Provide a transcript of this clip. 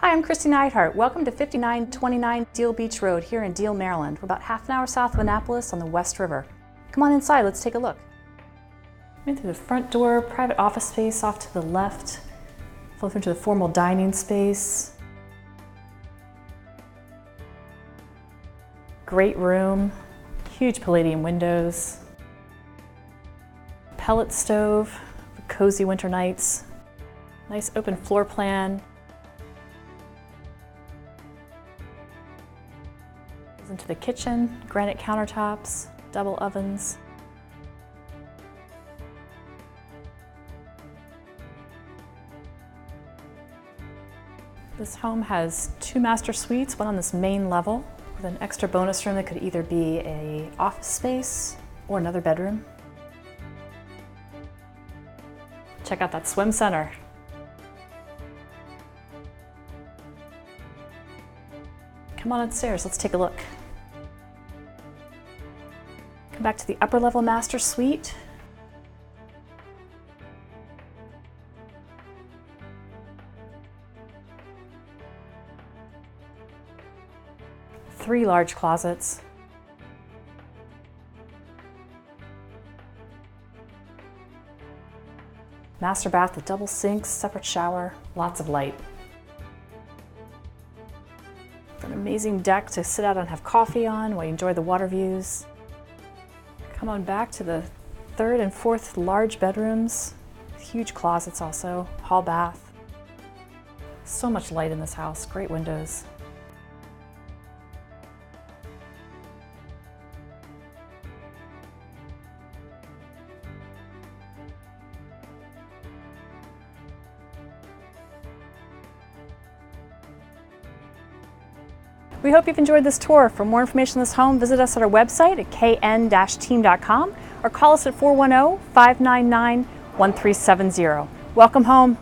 Hi, I'm Christy Neidhart. Welcome to 5929 Deale Beach Road here in Deale, Maryland. We're about half an hour south of Annapolis on the West River. Come on inside, let's take a look. In through the front door, private office space off to the left. Flow through to the formal dining space. Great room, huge palladium windows. Pellet stove for cozy winter nights. Nice open floor plan. Into the kitchen, granite countertops, double ovens. This home has 2 master suites, one on this main level, with an extra bonus room that could either be an office space or another bedroom. Check out that swim center. Come on upstairs, let's take a look. Come back to the upper level master suite. Three large closets. Master bath with double sinks, separate shower, lots of light. An amazing deck to sit out and have coffee on while you enjoy the water views. Come on back to the 3rd and 4th large bedrooms, huge closets also, hall bath. So much light in this house, great windows. We hope you've enjoyed this tour. For more information on this home, visit us at our website at kn-team.com or call us at 410-599-1370. Welcome home.